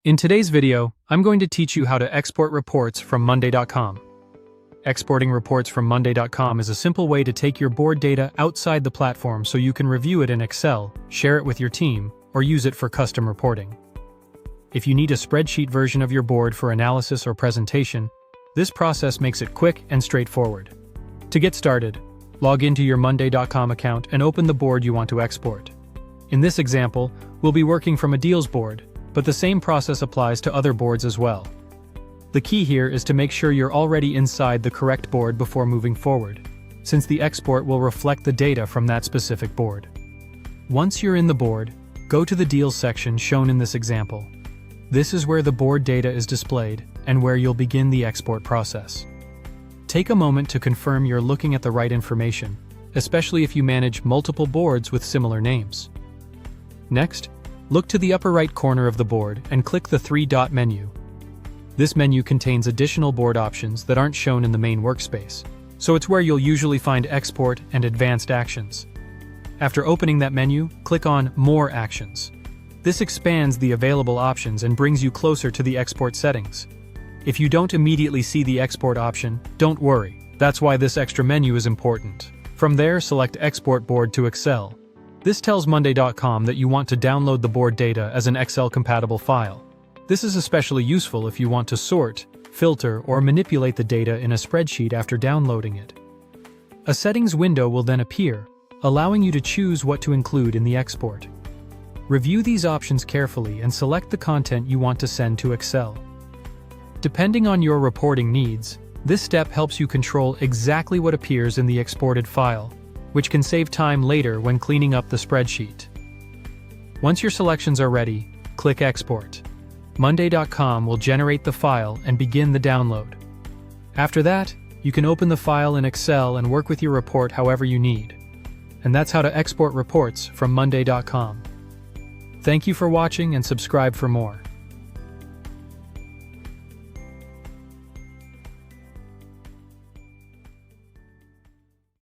In today's video, I'm going to teach you how to export reports from Monday.com. Exporting reports from Monday.com is a simple way to take your board data outside the platform so you can review it in Excel, share it with your team, or use it for custom reporting. If you need a spreadsheet version of your board for analysis or presentation, this process makes it quick and straightforward. To get started, log into your Monday.com account and open the board you want to export. In this example, we'll be working from a deals board, but the same process applies to other boards as well. The key here is to make sure you're already inside the correct board before moving forward, since the export will reflect the data from that specific board. Once you're in the board, go to the Deals section shown in this example. This is where the board data is displayed and where you'll begin the export process. Take a moment to confirm you're looking at the right information, especially if you manage multiple boards with similar names. Next, look to the upper right corner of the board and click the three-dot menu. This menu contains additional board options that aren't shown in the main workspace, so it's where you'll usually find Export and Advanced Actions. After opening that menu, click on More Actions. This expands the available options and brings you closer to the export settings. If you don't immediately see the export option, don't worry. That's why this extra menu is important. From there, select Export Board to Excel. This tells Monday.com that you want to download the board data as an Excel-compatible file. This is especially useful if you want to sort, filter, or manipulate the data in a spreadsheet after downloading it. A settings window will then appear, allowing you to choose what to include in the export. Review these options carefully and select the content you want to send to Excel. Depending on your reporting needs, this step helps you control exactly what appears in the exported file, which can save time later when cleaning up the spreadsheet. Once your selections are ready, click Export. Monday.com will generate the file and begin the download. After that, you can open the file in Excel and work with your report however you need. And that's how to export reports from Monday.com. Thank you for watching and subscribe for more.